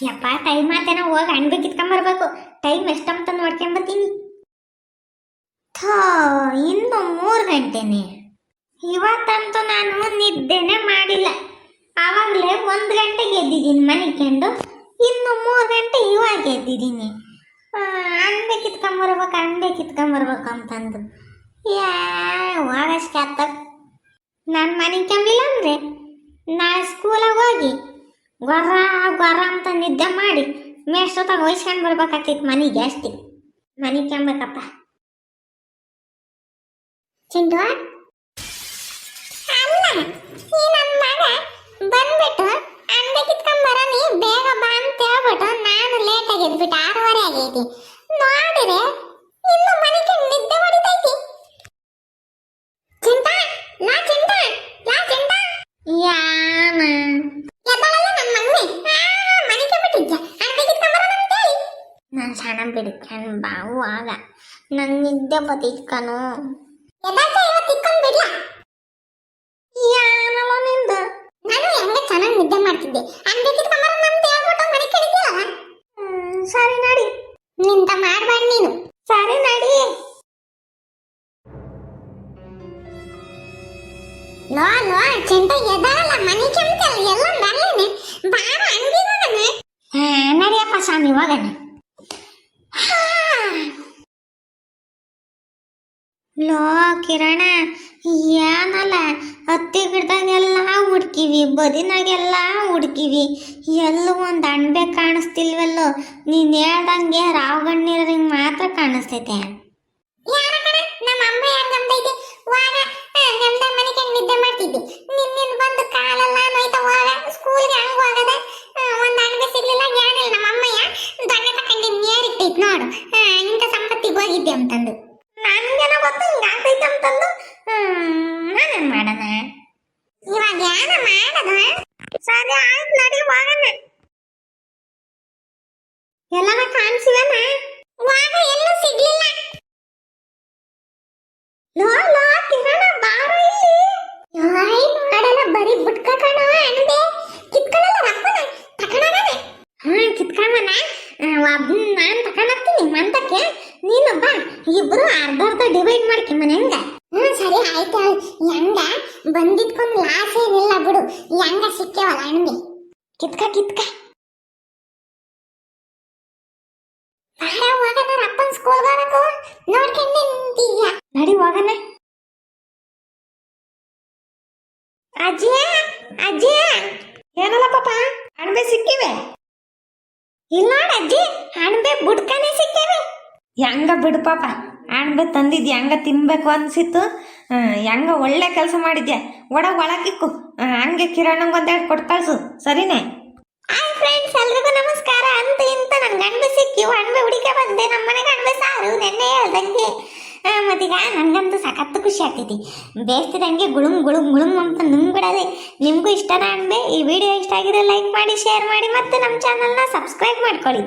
ಯಪ್ಪ ಟೈಮ್ ಆತೇನ ಹೋಗಿ ಅಣ್ಬೆ ಕಿತ್ಕೊಂಬರ್ಬೇಕು. ಟೈಮ್ ಎಷ್ಟಂತ ನೋಡ್ಕೊಂಬತ್ತೀನಿ. ಥೋ, ಇನ್ನು 3 ಗಂಟೆನೆ. ಇವತ್ತಂತೂ ನಾನು ನಿದ್ದೆನೆ ಮಾಡಿಲ್ಲ. ಆವಾಗಲೇ 1 ಗಂಟೆಗೆ ಎದ್ದಿದ್ದೀನಿ ಮನಿಕೊಂಡು. ಇನ್ನು 3 ಗಂಟೆ ಇವಾಗ ಎದ್ದಿದ್ದೀನಿ. ಅಣ್ಬೆ ಕಿತ್ಕೊಂಬರ್ಬೇಕು ಅಂತಂದು ಹೋಗಷ್ಟು ಆತ. ನಾನು ಮನಿಕೊಂಬಿಲ್ಲ ಅಂದರೆ ನಾಳೆ ಸ್ಕೂಲಾಗ ಹೋಗಿ ಗೊರ್ರ ಅಂತ ನಿದ್ದೆ ಮಾಡಿ ಮೇಷ್ಟೊತ್ತಾಗ ವಹಿಸ್ಕೊಂಡು ಬರ್ಬೇಕಾಗ್ತಿತ್ತು ಮನೆಗೆ. ಅಷ್ಟೇ ಮನಿಕೊಂಬೇಕಪ್ಪ. ಚಿಂಟು ಅಲ್ಲ, ಈ ನನ್ನ ಮಗ ಬಂದ್ಬಿಟ್ಟು ಅಂಡೆ ಕಿತ್ಕೊಂಬರನಿ ಬೇಗ ಬಾ ಅಂತ ಹೇಳ್ಬಿಟ್ಟು ನಾನು ಲೇಟಾಗಿ ಎದ್ಬಿಟ್ಟು 6:30 ಆಗೈತಿ. ನೋಡಿದ್ರೆ ಇನ್ನು ಮನೆಗೆ ನಿದ್ದೆ ಹೊಡಿತೈತಿ. ಚಿಂಟ ಯಾನ ಎದ್ದಳಲ್ಲ ನನ್ನ ಮಗನೇ. ಮನೆಗೆ ಬಿಟ್ಟಿದ್ದೆ ಅಂಡೆ ಕಿತ್ಕೊಂಬರೋಣ ಅಂತೇಳಿ. ನಾನು ಸಣ್ಣ ಬಿಡ್ಕೊಂಡು ಬಾವು ಆಗ ನಂಗೆ ನಿದ್ದೆ ಬತ್ತಿತ್ಕನು. ಎದ್ದಾಚೆ ಇವತ್ತು ಇಕ್ಕೊಂಡು ಬಿಡ್ಲ ಯಾನಲ್ಲ ನಿಂದು. ನಾನು ಹೆಂಗೆ ಚೆನ್ನಾಗಿ ನಿದ್ದೆ ಮಾಡ್ತಿದ್ದೆ. ಅಂಡೆ ಕಿತ್ಕೊಂಬರೋಣ ಅಂತ ಹೇಳ್ಬಿಟ್ಟು ಮನೆ ಕೆಡಿತೀಯಲ್ಲ. ಸರಿ ನಡಿ. ನಿಂತ ಮಾಡ್ಬೇಡ ನೀನು. ಸರಿ ನಡಿ. ಲೋ ಚಿಂಟ ಎದ್ದಾಳಲ್ಲ ಮನೆ ಕೆಮ್ತಲ್ಲ ಎಲ್ಲ ಬರಲೇನೆ. ಬಾರ ಅಂಗಡಿ ಹೋಗಣ. ನಡಿಯಪ್ಪ ಸ್ವಾಮಿ ಹೋಗಣ. ಲೋ ಕಿರಣ, ಏನಲ್ಲ ಹತ್ತಿ ಗಿಡದಾಗೆಲ್ಲ ಹುಡ್ಕಿವಿ, ಬದಿನಾಗೆಲ್ಲ ಹುಡ್ಕಿವಿ, ಎಲ್ಲೂ ಒಂದು ಅಣ್ಬೆ ಕಾಣಿಸ್ತಿಲ್ವಲ್ಲೋ. ನೀನು ಹೇಳ್ದಂಗೆ ರಾವ್ಗಣ್ಣೀರಿಗೆ ಮಾತ್ರ ಕಾಣಿಸ್ತೈತೆ. ನಮ್ಮ ಅಮ್ಮ ಯಾರು ಗಮ್ದೈತಿ ವಾಗ ಗಮ್ದ ಮನೆಗೆ ನಿದ್ದೆ ಮಾಡ್ತಿದ್ದೆ. ನಿನ್ನ ಬಂದು ಕಾಲೆಲ್ಲ ನೋಯ್ತಾ ಹೋಗ ಸ್ಕೂಲ್ಗೆ ಹಂಗ ಹೋಗದ. ಒಂದು ಅಣ್ಬೆ ಸಿಗ್ಲಿಲ್ಲ ಏನಿಲ್ಲ. ನಮ್ಮ ಅಮ್ಮಯ್ಯ ದೊಣ್ಣೆ ತಕೊಂಡು ನೇರಿಟ್ಟೈತಿ ನೋಡು, ಇಂಥ ಸಂಪತ್ತಿಗೆ ಹೋಗಿದ್ದೆ ಅಂತಂದು. ನನ್ಗೇನೋ ಗೊತ್ತು ಹಿಂಗಾಗ್ತೈತೆ ಅಂತಂದು ನಾನೇನ್ ಮಾಡೋಣ ಇವಾಗ. ಏನ ಮಾಡೋದು? ಸರಿ ಆಯ್ತು ನಡಿ ಹೋಗೋಣ. ಎಲ್ಲವ ಕಾಣಿಸಿವನ ವಾಗ ಎಲ್ಲೂ ಸಿಗ್ಲಿಲ್ಲ. ಲೋ ಕಿರಣ ಬಾರ ಇಲ್ಲಿ. ಮಾಡಲ್ಲ ಬರೀ ಬುಟ್ಕ ಕಣವ ಅಂದೆ. ಕಿತ್ಕೊಳ್ಳಲ್ಲ ರಪ್ಪನ ತಕೊಂಡಾಗಣ. ಕಿತ್ಕೊಂಬನ ಒಬ್ಬನ ನಾನು ತಕೊಂಡೋಗ್ತೀನಿ ಮಂತಕ್ಕೆ. ನೀನು ಬಾ, ಇಬ್ರು ಅರ್ಧ ಡಿವೈಡ್ ಮಾಡ್ಕೊಂಬನ. ಹೆಂಗ? ಸರಿ ಆಯ್ತು. ಹೆಂಗ ಬಂದಿದ್ಕೊಂದು ಲಾಸ್ ಏನಿಲ್ಲ ಬಿಡು. ಹೆಂಗ ಸಿಕ್ಕೇವಲ್ಲ ಅಣ್ಬೆ. ಕಿತ್ಕ ಹೋಗಣ. ಅಪ್ಪನ ಸ್ಕೂಲ್ ಹೋಗಬೇಕು ನೋಡ್ಕೊಂಡೆ ನಿಂತಿದ್ಯಾ. ನಡಿ ಹೋಗಣ. ಅಜ್ಜಿ ಏನಲ್ಲ ಪಾಪ, ಅಣ್ಬೆ ಸಿಕ್ಕಿವೆ? ಇಲ್ಲ ಅಜ್ಜಿ, ಅಣ್ಬೆ ಬುಡ್ಕನೆ ಸಿಕ್ಕಿವೆ. ಹೆಂಗ ಬಿಡು ಪಾಪ, ಅಣ್ಬೆ ತಂದಿದ್ಯಾ, ಹೆಂಗ ತಿನ್ಬೇಕು ಅನ್ಸಿತ್ತು. ಹೆಂಗ ಒಳ್ಳೆ ಕೆಲಸ ಮಾಡಿದ್ಯಾ. ಒಳಕ್ಕಿಕ್ಕು. ಹಂಗೆ ಕಿರಣಂಗೆ ಒಂದೆರಡು ಕೊಟ್ಟು ಕಳ್ಸು. ಸರಿನೇ? ಹಾಯ್ ಫ್ರೆಂಡ್ಸ್, ಎಲ್ರಿಗೂ ನಮಸ್ಕಾರ. ಅಂತ ಇಂತ ನನ್ಗೆ ಅಣ್ಬೆ ಸಿಕ್ಕಿವು. ಅಣ್ಬೆ ಹುಡಿಕೆ ಬಂದೆ. ನಮ್ಮ ಮನೆಗೆ ಅಣ್ಬೆ ಸಾರು ನೆನ್ನೆ ಹೇಳ್ದಂಗೆ. ಮತ್ತೀಗ ನನಗಂತೂ ಸಖತ್ತು ಖುಷಿ ಆಗ್ತೈತಿ. ಬೇಯಿಸ್ತಿದಂಗೆ ಗುಳುಮ್ ಅಂತ ನುಂಗ್ಬಿಡೋದೆ. ನಿಮಗೂ ಇಷ್ಟನಾ ಅಣ್ಬೆ? ಈ ವಿಡಿಯೋ ಇಷ್ಟ ಆಗಿದ್ರೆ ಲೈಕ್ ಮಾಡಿ, ಶೇರ್ ಮಾಡಿ, ಮತ್ತು ನಮ್ಮ ಚಾನಲ್ನ ಸಬ್ಸ್ಕ್ರೈಬ್ ಮಾಡ್ಕೊಳ್ಳಿ.